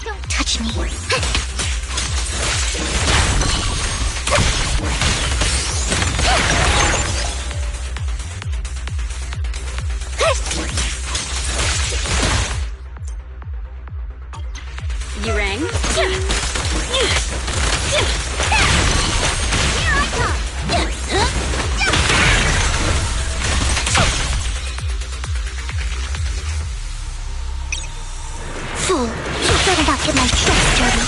Don't touch me. You rang? Here I come. Fool, you better not get my chest dirty.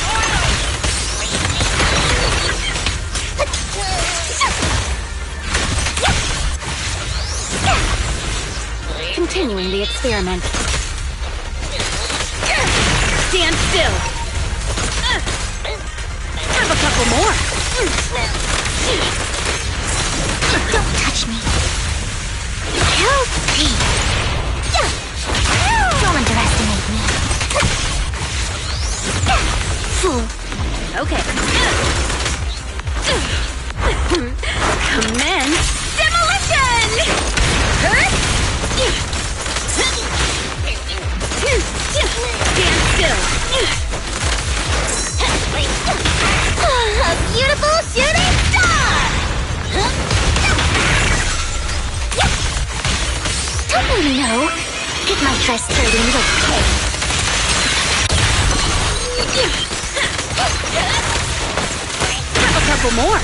Continuing the experiment. Stand still. Have a couple more. Don't touch me. Healthy. Don't underestimate me. Fool. Okay. Commence demolition! Stand still. A beautiful shooting star! Don't you know? Get my dress dirty and you'll pay. Have a couple more.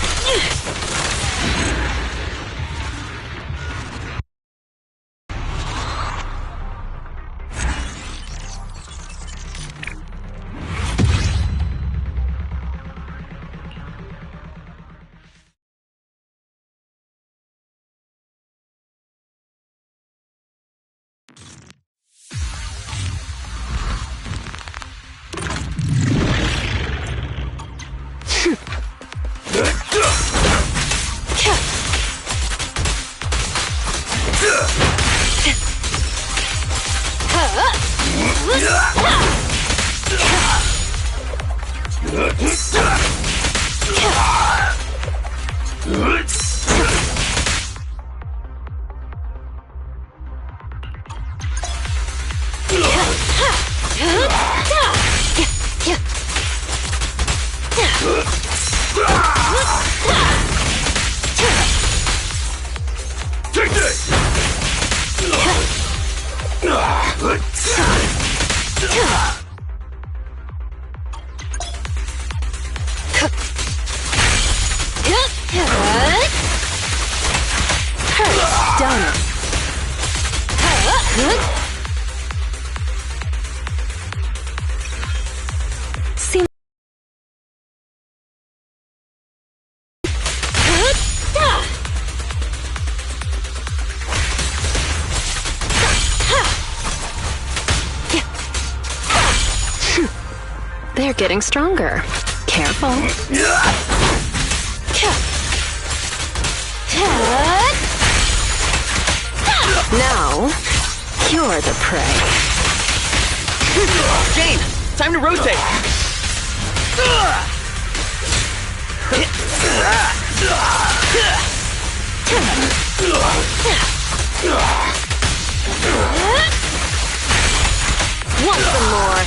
Take this! Done. Seems they're getting stronger. Careful. Now, you're the prey. Jane, time to rotate. Want some more?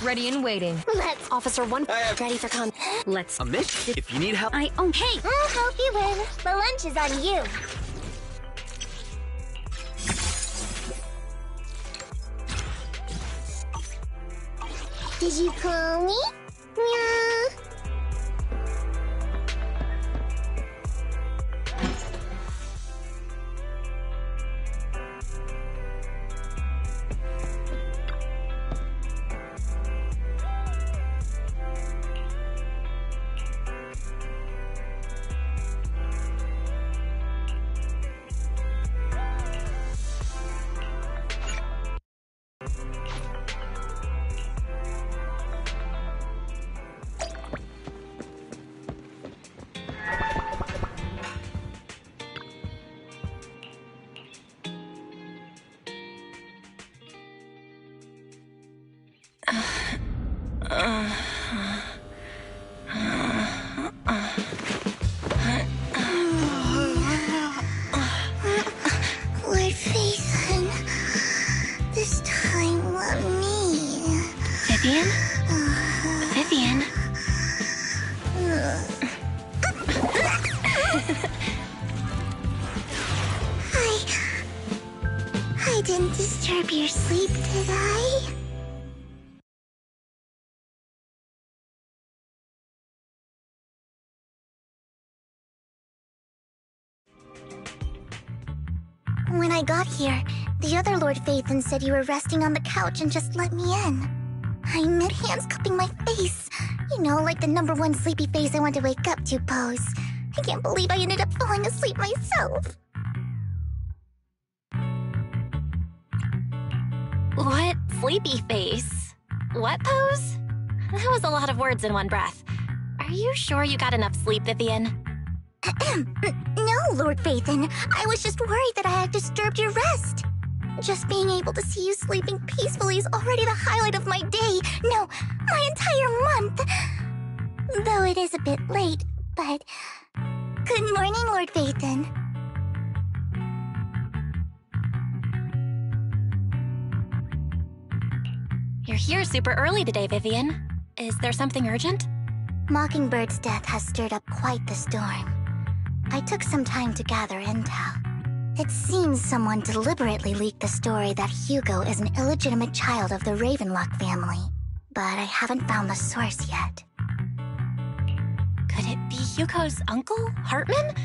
Ready and waiting. Let's. Officer 1, have ready for con. Let's. a mission. If you need help, Hey! I'll help you win. The lunch is on you. Did you call me? Meow. Lord Phaethon, this time let me. Vivian? Vivian? I didn't disturb your sleep, did I? When I got here, the other Lord Phaethon said you were resting on the couch and just let me in. I meant hands cupping my face. You know, like the #1 sleepy face I want to wake up to pose. I can't believe I ended up falling asleep myself. What sleepy face? What pose? That was a lot of words in one breath. Are you sure you got enough sleep, Vivian? No, Lord Phaethon. I was just worried that I had disturbed your rest. Just being able to see you sleeping peacefully is already the highlight of my day. No, my entire month. Though it is a bit late, but... Good morning, Lord Phaethon. You're here super early today, Vivian. Is there something urgent? Mockingbird's death has stirred up quite the storm. I took some time to gather intel. It seems someone deliberately leaked the story that Hugo is an illegitimate child of the Ravenlock family, but I haven't found the source yet. Could it be Hugo's uncle, Hartman?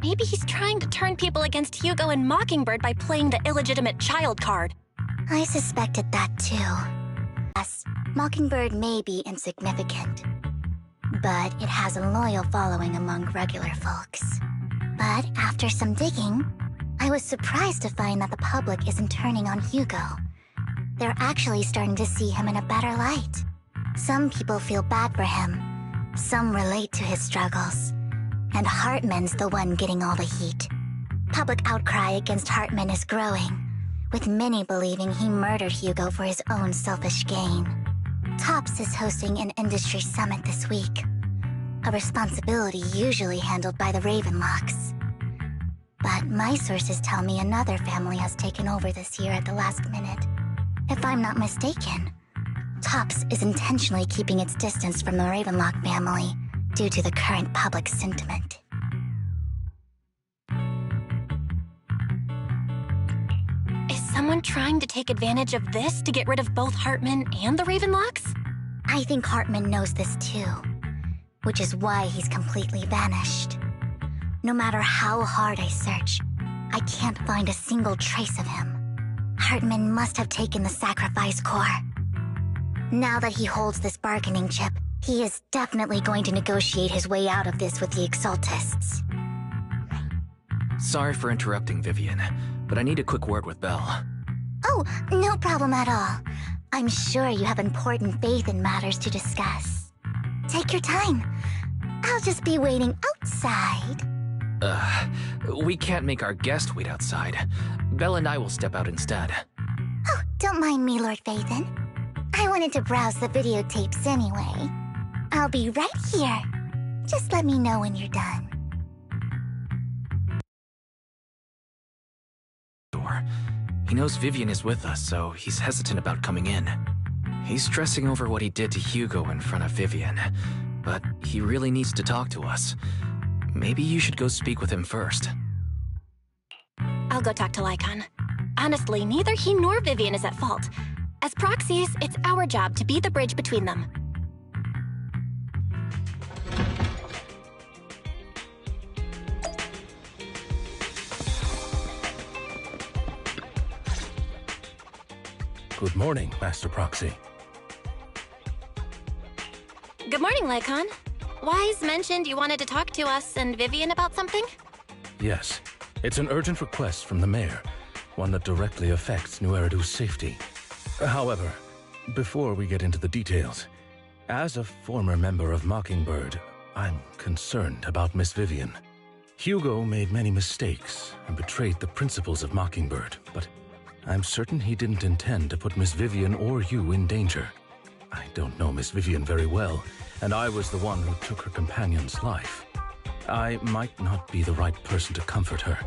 Maybe he's trying to turn people against Hugo and Mockingbird by playing the illegitimate child card. I suspected that too. Yes, Mockingbird may be insignificant, but it has a loyal following among regular folks. But after some digging, I was surprised to find that the public isn't turning on Hugo. They're actually starting to see him in a better light. Some people feel bad for him, some relate to his struggles, and Hartman's the one getting all the heat. Public outcry against Hartman is growing, with many believing he murdered Hugo for his own selfish gain. TOPS is hosting an industry summit this week, a responsibility usually handled by the Ravenlocks. But my sources tell me another family has taken over this year at the last minute. If I'm not mistaken, TOPS is intentionally keeping its distance from the Ravenlock family due to the current public sentiment. Is someone trying to take advantage of this to get rid of both Hartman and the Ravenlocks? I think Hartman knows this too, which is why he's completely vanished. No matter how hard I search, I can't find a single trace of him. Hartman must have taken the sacrifice core. Now that he holds this bargaining chip, he is definitely going to negotiate his way out of this with the Exaltists. sorry for interrupting, Vivian, but I need a quick word with Belle. Oh, no problem at all. I'm sure you have important faith in matters to discuss. Take your time. I'll just be waiting outside. We can't make our guest wait outside. Belle and I will step out instead. Oh, don't mind me, Lord Phaethon. I wanted to browse the videotapes anyway. I'll be right here. Just let me know when you're done. He knows Vivian is with us, so he's hesitant about coming in. He's stressing over what he did to Hugo in front of Vivian, but he really needs to talk to us. Maybe you should go speak with him first. I'll go talk to Lycon. Honestly, neither he nor Vivian is at fault. As proxies, it's our job to be the bridge between them. Good morning, Master Proxy. Good morning, Lycon. Wise mentioned you wanted to talk to us and Vivian about something? Yes, it's an urgent request from the mayor, one that directly affects New Eridu's safety. However, before we get into the details, as a former member of Mockingbird, I'm concerned about Miss Vivian. Hugo made many mistakes and betrayed the principles of Mockingbird, but I'm certain he didn't intend to put Miss Vivian or you in danger. I don't know Miss Vivian very well, and I was the one who took her companion's life. I might not be the right person to comfort her,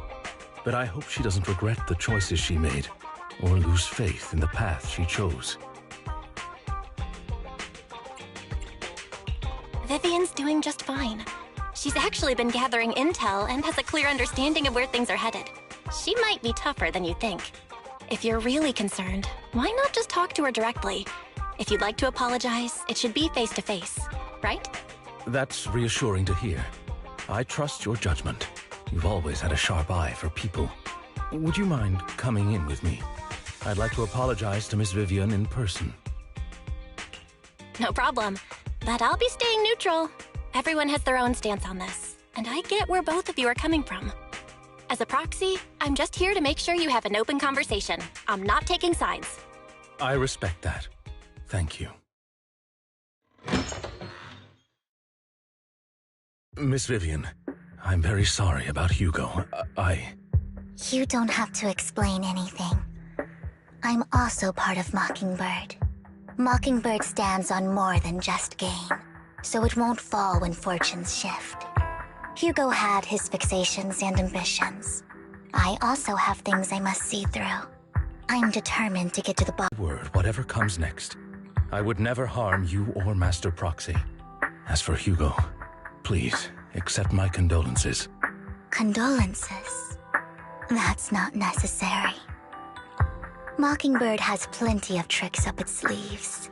but I hope she doesn't regret the choices she made or lose faith in the path she chose. Vivian's doing just fine. She's actually been gathering intel and has a clear understanding of where things are headed. She might be tougher than you think. If you're really concerned, why not just talk to her directly? If you'd like to apologize, it should be face-to-face, right? That's reassuring to hear. I trust your judgment. You've always had a sharp eye for people. Would you mind coming in with me? I'd like to apologize to Miss Vivian in person. No problem. But I'll be staying neutral. Everyone has their own stance on this, and I get where both of you are coming from. As a proxy, I'm just here to make sure you have an open conversation. I'm not taking sides. I respect that. Thank you. Miss Vivian, I'm very sorry about Hugo. You don't have to explain anything. I'm also part of Mockingbird. Mockingbird stands on more than just gain, so it won't fall when fortunes shift. Hugo had his fixations and ambitions. I also have things I must see through. I'm determined to get to the bottom. Word, whatever comes next. I would never harm you or Master Proxy. As for Hugo, please accept my condolences. Condolences? That's not necessary. Mockingbird has plenty of tricks up its sleeves.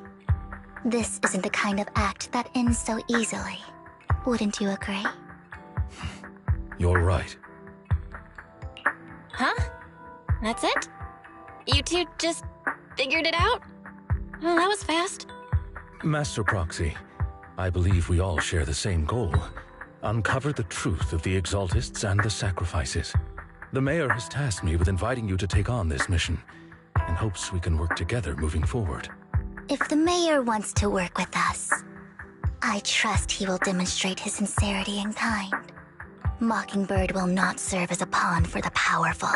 This isn't the kind of act that ends so easily. Wouldn't you agree? You're right. Huh? That's it? You two just figured it out? Well, that was fast. Master Proxy, I believe we all share the same goal. Uncover the truth of the Exaltists and the sacrifices. The mayor has tasked me with inviting you to take on this mission, in hopes we can work together moving forward. If the mayor wants to work with us, I trust he will demonstrate his sincerity and kind. Mockingbird will not serve as a pawn for the powerful.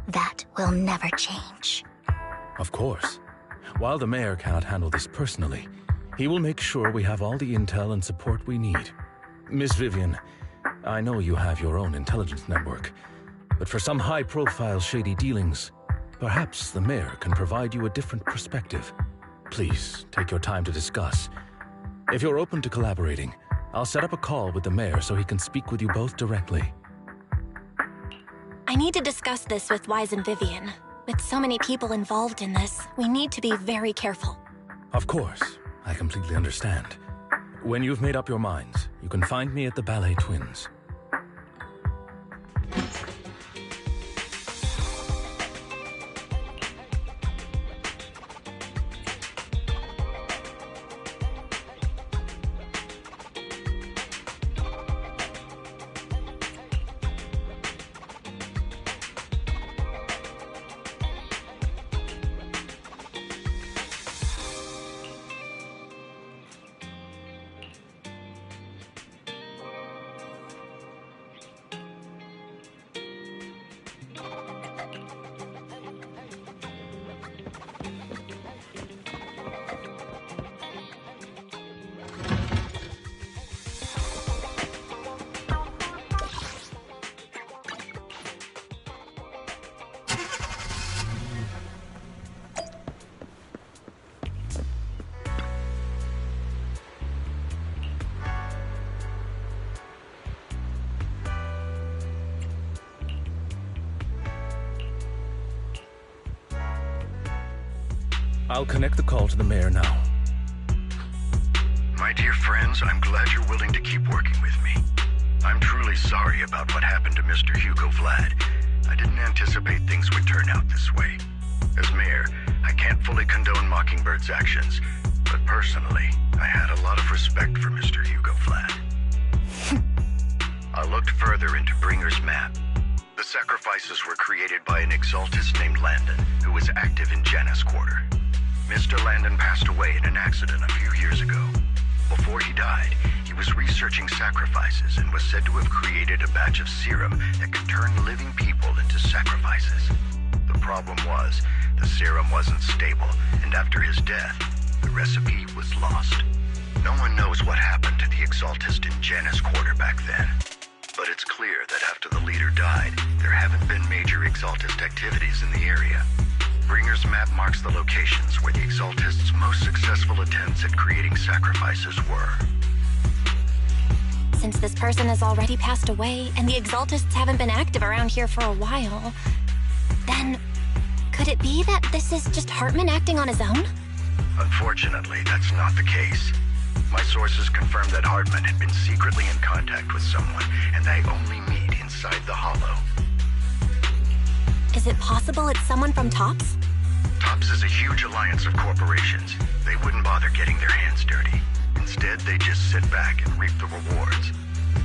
That will never change. Of course. While the mayor cannot handle this personally, he will make sure we have all the intel and support we need. Miss Vivian, I know you have your own intelligence network, but for some high-profile shady dealings, perhaps the mayor can provide you a different perspective. Please, take your time to discuss. If you're open to collaborating, I'll set up a call with the mayor so he can speak with you both directly. I need to discuss this with Wise and Vivian. With so many people involved in this, we need to be very careful. Of course, I completely understand. When you've made up your minds, you can find me at the Ballet Twins. I'll connect the call to the mayor now. My dear friends, I'm glad you're willing to keep working with me. I'm truly sorry about what happened to Mr. Hugo Vlad. I didn't anticipate things would turn out this way. As mayor, I can't fully condone Mockingbird's actions, but personally, I had a lot of respect for Mr. Hugo Vlad. I looked further into Bringer's map. The sacrifices were created by an exaltist named Landon, who was active in Janus Quarter. Mr. Landon passed away in an accident a few years ago. Before he died, he was researching sacrifices and was said to have created a batch of serum that could turn living people into sacrifices. The problem was, the serum wasn't stable, and after his death, the recipe was lost. No one knows what happened to the exaltist in Janus Quarter back then. But it's clear that after the leader died, there haven't been major exaltist activities in the area. Bringer's map marks the locations where the exaltists' most successful attempts at creating sacrifices were. Since this person has already passed away, and the exaltists haven't been active around here for a while, then could it be that this is just Hartman acting on his own? Unfortunately, that's not the case. My sources confirmed that Hartman had been secretly in contact with someone, and they only meet inside the Hollow. Is it possible it's someone from TOPS? TOPS is a huge alliance of corporations. They wouldn't bother getting their hands dirty. Instead, they just sit back and reap the rewards.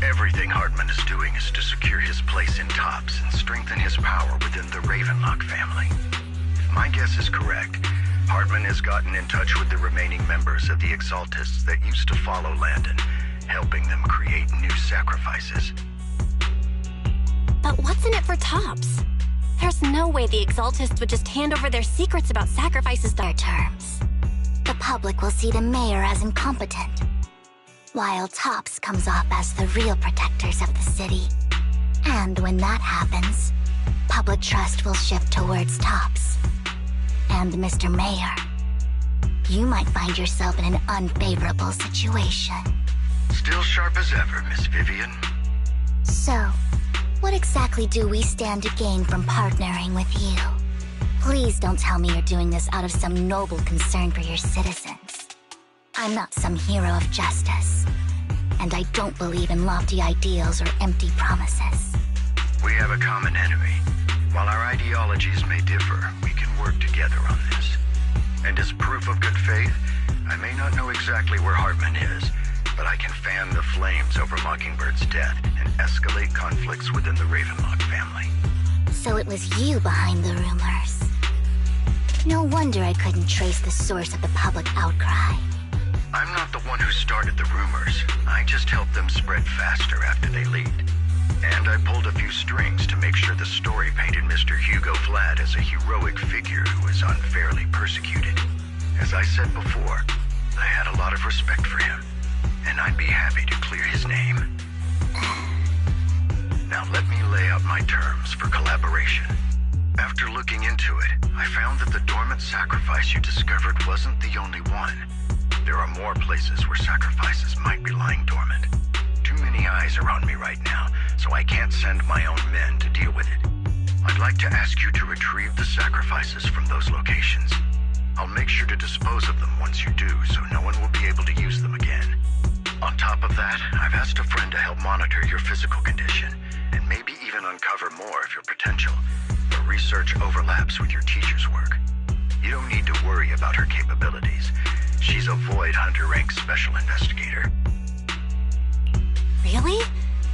Everything Hartman is doing is to secure his place in TOPS and strengthen his power within the Ravenlock family. If my guess is correct, Hartman has gotten in touch with the remaining members of the Exaltists that used to follow Landon, helping them create new sacrifices. But what's in it for TOPS? There's no way the Exaltists would just hand over their secrets about sacrifices to Their terms. The public will see the mayor as incompetent, while TOPS comes off as the real protectors of the city. And when that happens, public trust will shift towards TOPS. And Mr. Mayor, you might find yourself in an unfavorable situation. Still sharp as ever, Miss Vivian. So, what exactly do we stand to gain from partnering with you? Please don't tell me you're doing this out of some noble concern for your citizens. I'm not some hero of justice, and I don't believe in lofty ideals or empty promises. We have a common enemy. While our ideologies may differ, we can work together on this. And as proof of good faith, I may not know exactly where Hartman is, but I can fan the flames over Mockingbird's death and escalate conflicts within the Ravenlock family. So it was you behind the rumors. No wonder I couldn't trace the source of the public outcry. I'm not the one who started the rumors. I just helped them spread faster after they leaked. And I pulled a few strings to make sure the story painted Mr. Hugo Vlad as a heroic figure who was unfairly persecuted. As I said before, I had a lot of respect for him, and I'd be happy to clear his name. Now let me lay out my terms for collaboration. After looking into it, I found that the dormant sacrifice you discovered wasn't the only one. There are more places where sacrifices might be lying dormant. Too many eyes are on me right now, so I can't send my own men to deal with it. I'd like to ask you to retrieve the sacrifices from those locations. I'll make sure to dispose of them once you do, so no one will be able to use them again. On top of that, I've asked a friend to help monitor your physical condition, and maybe even uncover more of your potential. Her research overlaps with your teacher's work. You don't need to worry about her capabilities. She's a Void Hunter rank special investigator. Really?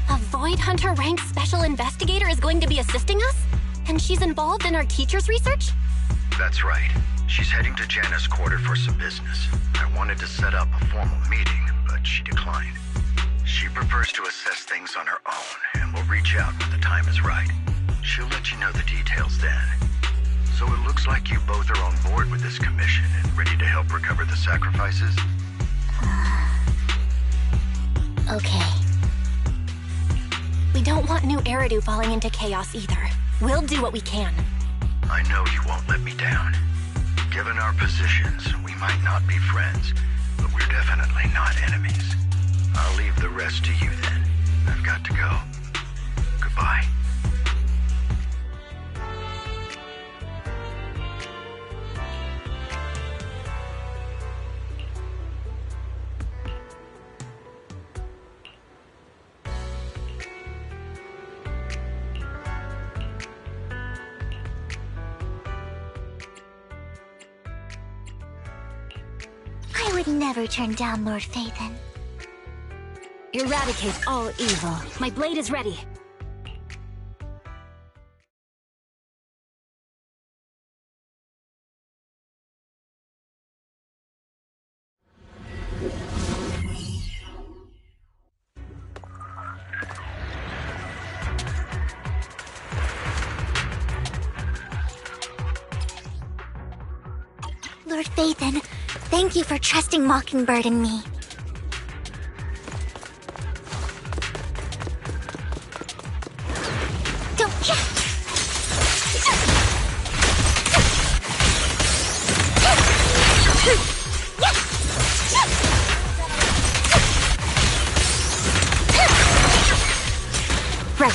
A Void Hunter ranked special investigator is going to be assisting us? And she's involved in our teacher's research? That's right. She's heading to Janus Quarter for some business. I wanted to set up a formal meeting, but she declined. She prefers to assess things on her own, and will reach out when the time is right. She'll let you know the details then. So it looks like you both are on board with this commission and ready to help recover the sacrifices? Okay. We don't want New Eridu falling into chaos either. We'll do what we can. I know you won't let me down. Given our positions, we might not be friends, but we're definitely not enemies. I'll leave the rest to you then. I've got to go. Goodbye. would never turn down Lord Phaethon. Eradicate all evil. My blade is ready. Lord Phaethon, thank you for trusting Mockingbird and me. Don't... Right.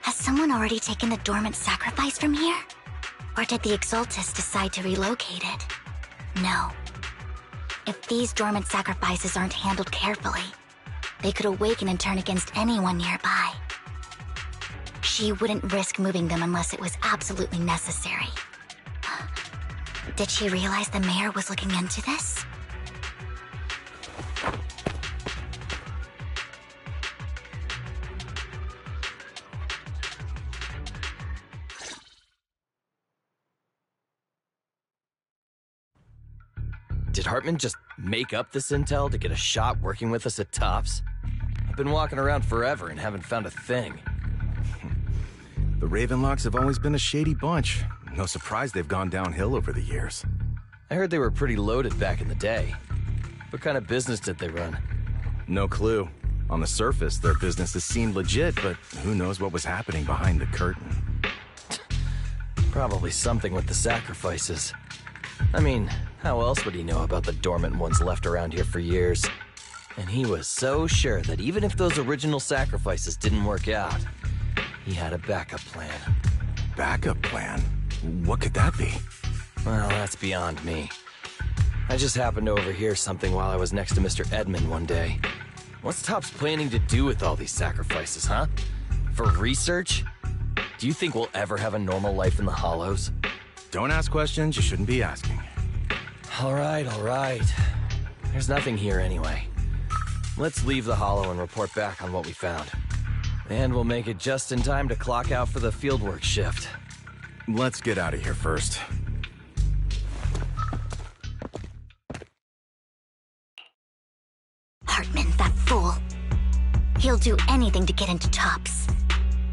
Has someone already taken the dormant sacrifice from here? Or did the Exaltus decide to relocate it? No. If these dormant sacrifices aren't handled carefully, they could awaken and turn against anyone nearby. She wouldn't risk moving them unless it was absolutely necessary. Did she realize the mayor was looking into this? Did Hartman just make up this intel to get a shot working with us at Tops? I've been walking around forever and haven't found a thing. The Ravenlocks have always been a shady bunch. No surprise they've gone downhill over the years. I heard they were pretty loaded back in the day. What kind of business did they run? No clue. On the surface, their businesses seemed legit, but who knows what was happening behind the curtain. Probably something with the sacrifices. I mean, how else would he know about the dormant ones left around here for years? And he was so sure that even if those original sacrifices didn't work out, he had a backup plan. Backup plan? What could that be? Well, that's beyond me. I just happened to overhear something while I was next to Mr. Edmund one day. What's Tops planning to do with all these sacrifices, huh? For research? Do you think we'll ever have a normal life in the Hollows? Don't ask questions you shouldn't be asking. All right. There's nothing here anyway. Let's leave the Hollow and report back on what we found. And we'll make it just in time to clock out for the fieldwork shift. Let's get out of here first. Hartman, that fool. He'll do anything to get into Tops,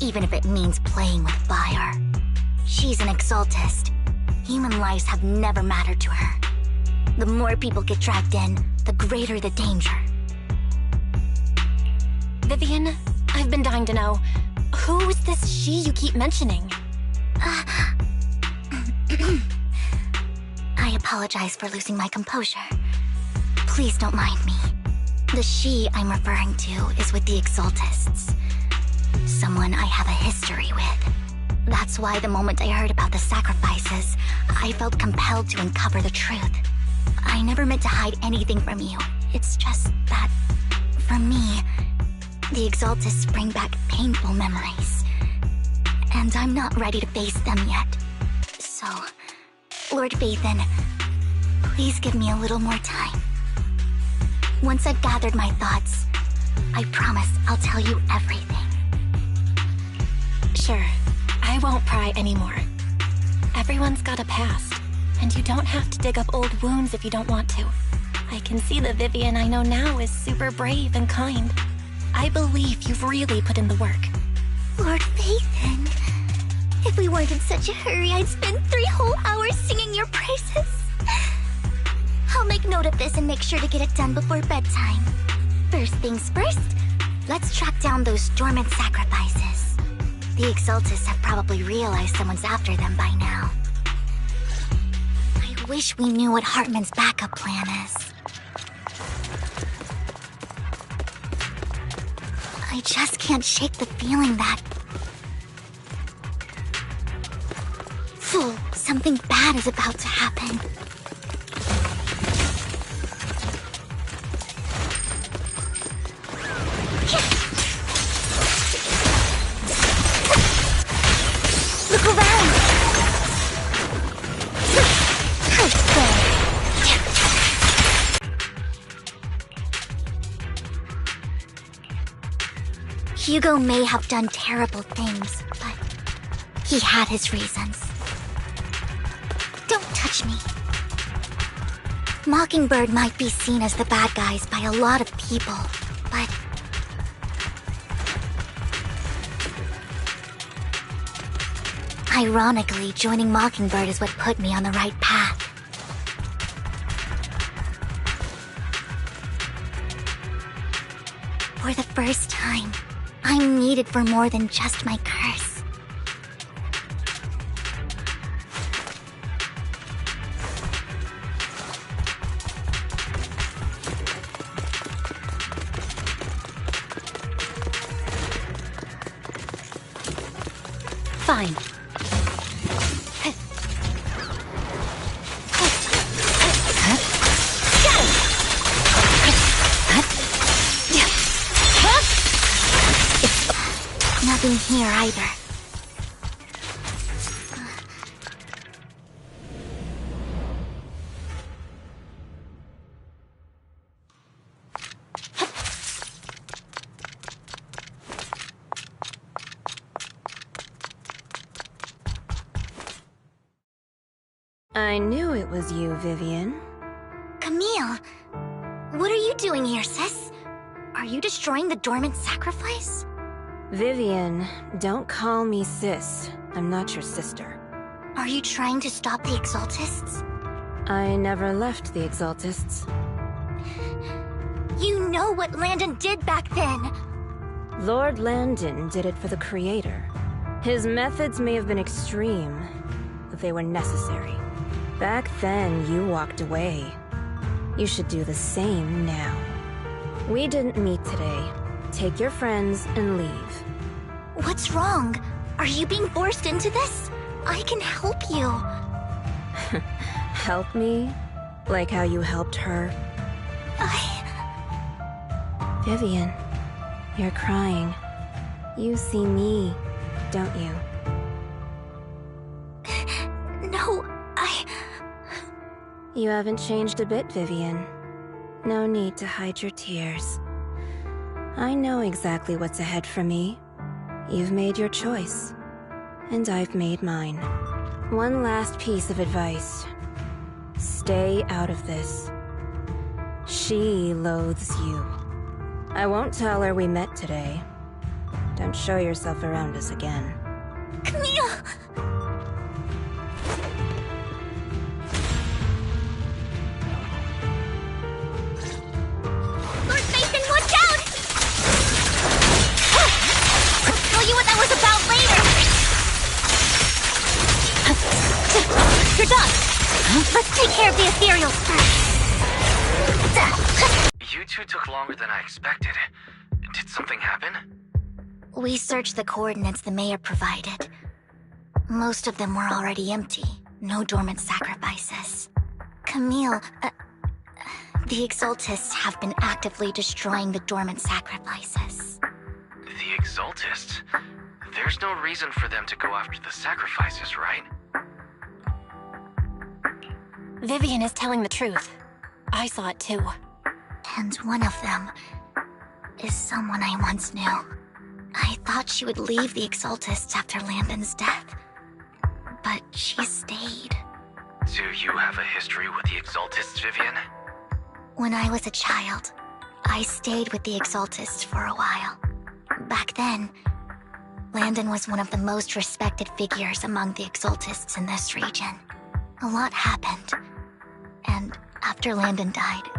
even if it means playing with fire. She's an Exaltist. Human lives have never mattered to her. The more people get dragged in, the greater the danger. Vivian, I've been dying to know, who is this she you keep mentioning? I apologize for losing my composure. Please don't mind me. The she I'm referring to is with the Exaltists. Someone I have a history with. That's why the moment I heard about the sacrifices, I felt compelled to uncover the truth. I never meant to hide anything from you. It's just that, for me, the Exaltists bring back painful memories. And I'm not ready to face them yet. So, Lord Phaethon, please give me a little more time. Once I've gathered my thoughts, I promise I'll tell you everything. Sure, I won't pry anymore. Everyone's got a past, and you don't have to dig up old wounds if you don't want to. I can see the Vivian I know now is super brave and kind. I believe you've really put in the work. Lord Phaethon, if we weren't in such a hurry, I'd spend 3 whole hours singing your praises. I'll make note of this and make sure to get it done before bedtime. First things first, let's track down those dormant sacrifices. The Exaltists have probably realized someone's after them by now. I wish we knew what Hartman's backup plan is. I just can't shake the feeling that... Fool, something bad is about to happen. Look around! Hugo may have done terrible things, but he had his reasons. Don't touch me. Mockingbird might be seen as the bad guys by a lot of people, but... ironically, joining Mockingbird is what put me on the right path. For the first time, I'm needed for more than just my curse. Fine. Nothing here either. I knew it was you, Vivian. Camille, what are you doing here, sis? Are you destroying the dormant sacrifice? Vivian, don't call me sis. I'm not your sister. Are you trying to stop the Exaltists? I never left the Exaltists. You know what Landon did back then! Lord Landon did it for the Creator. His methods may have been extreme, but they were necessary. Back then, you walked away. You should do the same now. We didn't meet today. Take your friends and leave. What's wrong? Are you being forced into this? I can help you. Help me? Like how you helped her? Vivian, you're crying. You see me, don't you? No, You haven't changed a bit, Vivian. No need to hide your tears. I know exactly what's ahead for me. You've made your choice, and I've made mine. One last piece of advice. Stay out of this. She loathes you. I won't tell her we met today. Don't show yourself around us again. Camille! Lord Mason, watch out! I'll tell you what that was about later! You're done! Let's take care of the ethereals first. You two took longer than I expected. Did something happen? We searched the coordinates the mayor provided. Most of them were already empty. No dormant sacrifices. Camille, the Exaltists have been actively destroying the dormant sacrifices. The Exaltists? There's no reason for them to go after the sacrifices, right? Vivian is telling the truth. I saw it too. And one of them is someone I once knew. I thought she would leave the Exaltists after Landon's death. But she stayed. Do you have a history with the Exaltists, Vivian? When I was a child, I stayed with the Exaltists for a while. Back then, Landon was one of the most respected figures among the Exaltists in this region. A lot happened. And after Landon died,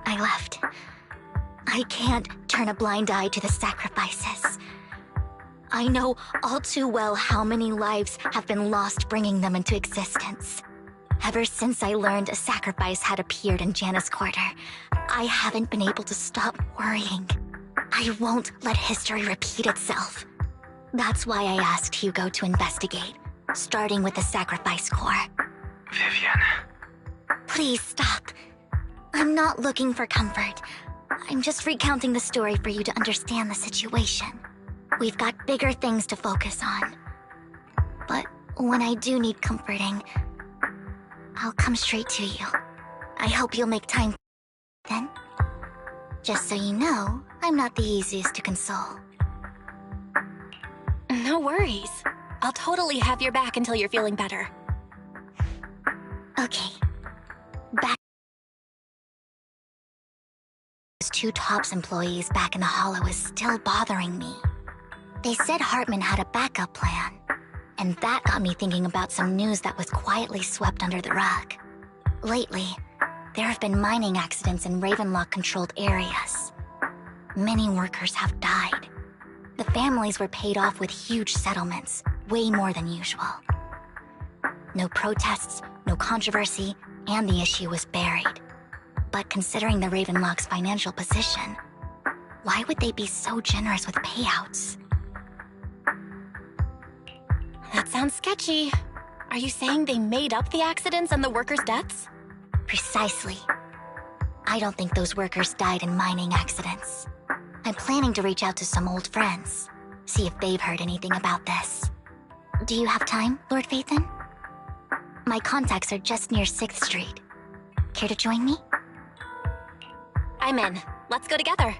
I left. I can't turn a blind eye to the sacrifices. I know all too well how many lives have been lost bringing them into existence. Ever since I learned a sacrifice had appeared in Janus Quarter, I haven't been able to stop worrying. I won't let history repeat itself. That's why I asked Hugo to investigate, starting with the Sacrifice Corps. Vivian. Please stop. I'm not looking for comfort. I'm just recounting the story for you to understand the situation. We've got bigger things to focus on. But when I do need comforting, I'll come straight to you. I hope you'll make time then. Just so you know, I'm not the easiest to console. No worries. I'll totally have your back until you're feeling better. Okay. Back. Those 2 TOPS employees back in the Hollow is still bothering me. They said Hartman had a backup plan, and that got me thinking about some news that was quietly swept under the rug. Lately, there have been mining accidents in Ravenlock-controlled areas. Many workers have died. The families were paid off with huge settlements, way more than usual. No protests, no controversy, and the issue was buried. But considering the Ravenlock's financial position, why would they be so generous with payouts? That sounds sketchy. Are you saying they made up the accidents and the workers' deaths? Precisely. I don't think those workers died in mining accidents. I'm planning to reach out to some old friends, see if they've heard anything about this. Do you have time, Lord Phaethon? My contacts are just near 6th Street. Care to join me? I'm in. Let's go together.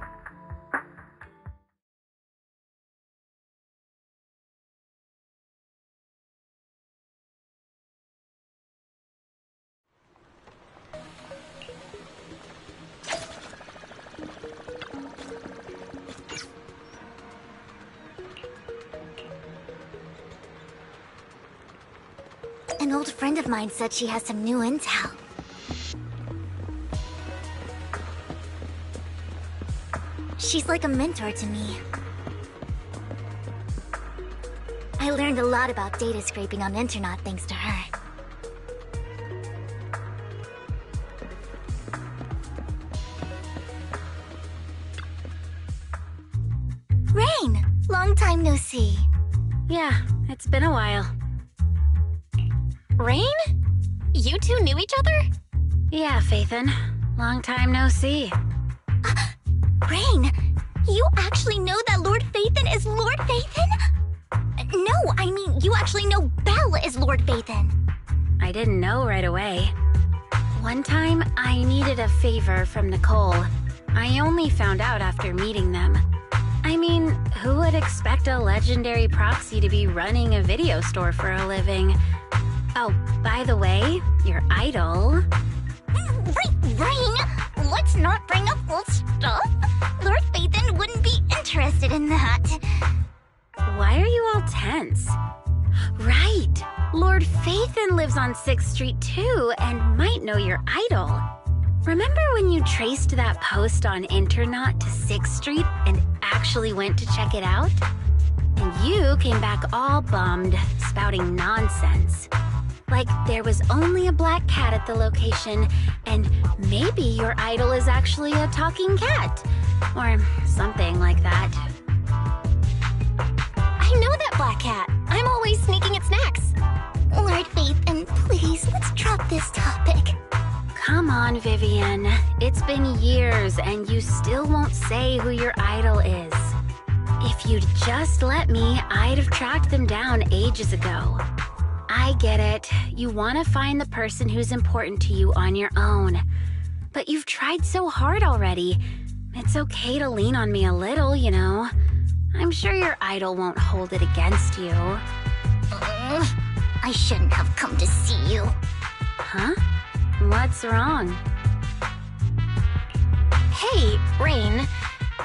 An old friend of mine said she has some new intel. She's like a mentor to me. I learned a lot about data scraping on Internet thanks to her. Rain! Long time no see. Yeah, it's been a while. Rain? You two knew each other? Yeah, Phaethon. Long time no see. Rain, you actually know that Lord Phaethon is Lord Phaethon? No, I mean, you actually know Belle is Lord Phaethon. I didn't know right away. One time, I needed a favor from Nicole. I only found out after meeting them. I mean, who would expect a legendary proxy to be running a video store for a living? Oh, by the way, your idol... Rain, let's not bring up old stuff. Lord Phaethon wouldn't be interested in that. Why are you all tense? Right! Lord Phaethon lives on 6th Street too, and might know your idol. Remember when you traced that post on Internet to 6th Street and actually went to check it out? And you came back all bummed, spouting nonsense. Like there was only a black cat at the location, and maybe your idol is actually a talking cat. Or something like that. I know that black cat. I'm always sneaking at snacks. Lord Phaethon, please, let's drop this topic. Come on, Vivian. It's been years, and you still won't say who your idol is. If you'd just let me, I'd have tracked them down ages ago. I get it. You want to find the person who's important to you on your own. But you've tried so hard already. It's okay to lean on me a little, you know. I'm sure your idol won't hold it against you. I shouldn't have come to see you. Huh? What's wrong? Hey, Rain.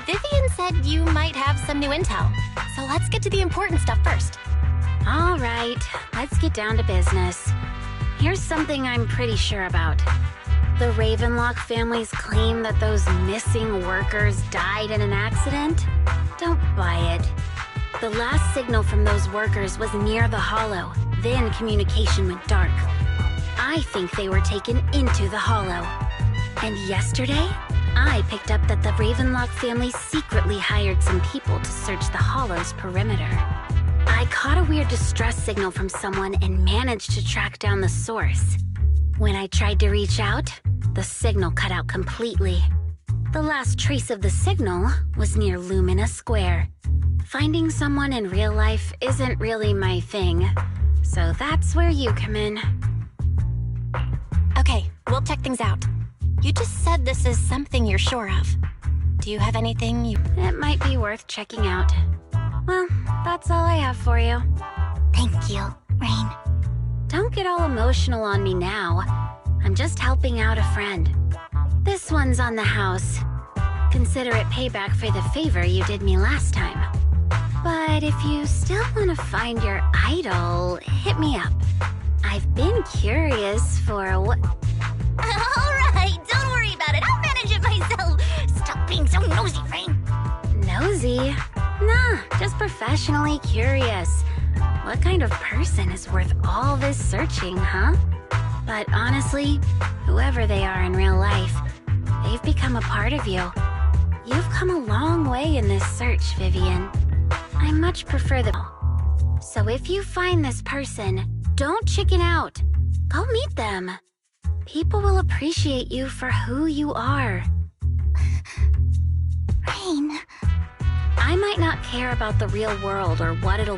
Vivian said you might have some new intel. So let's get to the important stuff first. All right, let's get down to business. Here's something I'm pretty sure about. The Ravenlock family's claim that those missing workers died in an accident? Don't buy it. The last signal from those workers was near the Hollow. Then communication went dark. I think they were taken into the Hollow. And yesterday, I picked up that the Ravenlock family secretly hired some people to search the Hollow's perimeter. I caught a weird distress signal from someone and managed to track down the source. When I tried to reach out, the signal cut out completely. The last trace of the signal was near Lumina Square. Finding someone in real life isn't really my thing, so that's where you come in. Okay, we'll check things out. You just said this is something you're sure of. Do you have anything you... It might be worth checking out. Well, that's all I have for you. Thank you, Rain. Don't get all emotional on me now. I'm just helping out a friend. This one's on the house. Consider it payback for the favor you did me last time. But if you still want to find your idol, hit me up. I've been curious for what... Alright, don't worry about it. I'll manage it myself. Stop being so nosy, Rain. Nosy? Nah, just professionally curious. What kind of person is worth all this searching, huh? But honestly, whoever they are in real life, they've become a part of you. You've come a long way in this search, Vivian. I much prefer the... So if you find this person, don't chicken out. Go meet them. People will appreciate you for who you are. Rain. I might not care about the real world or what it'll be.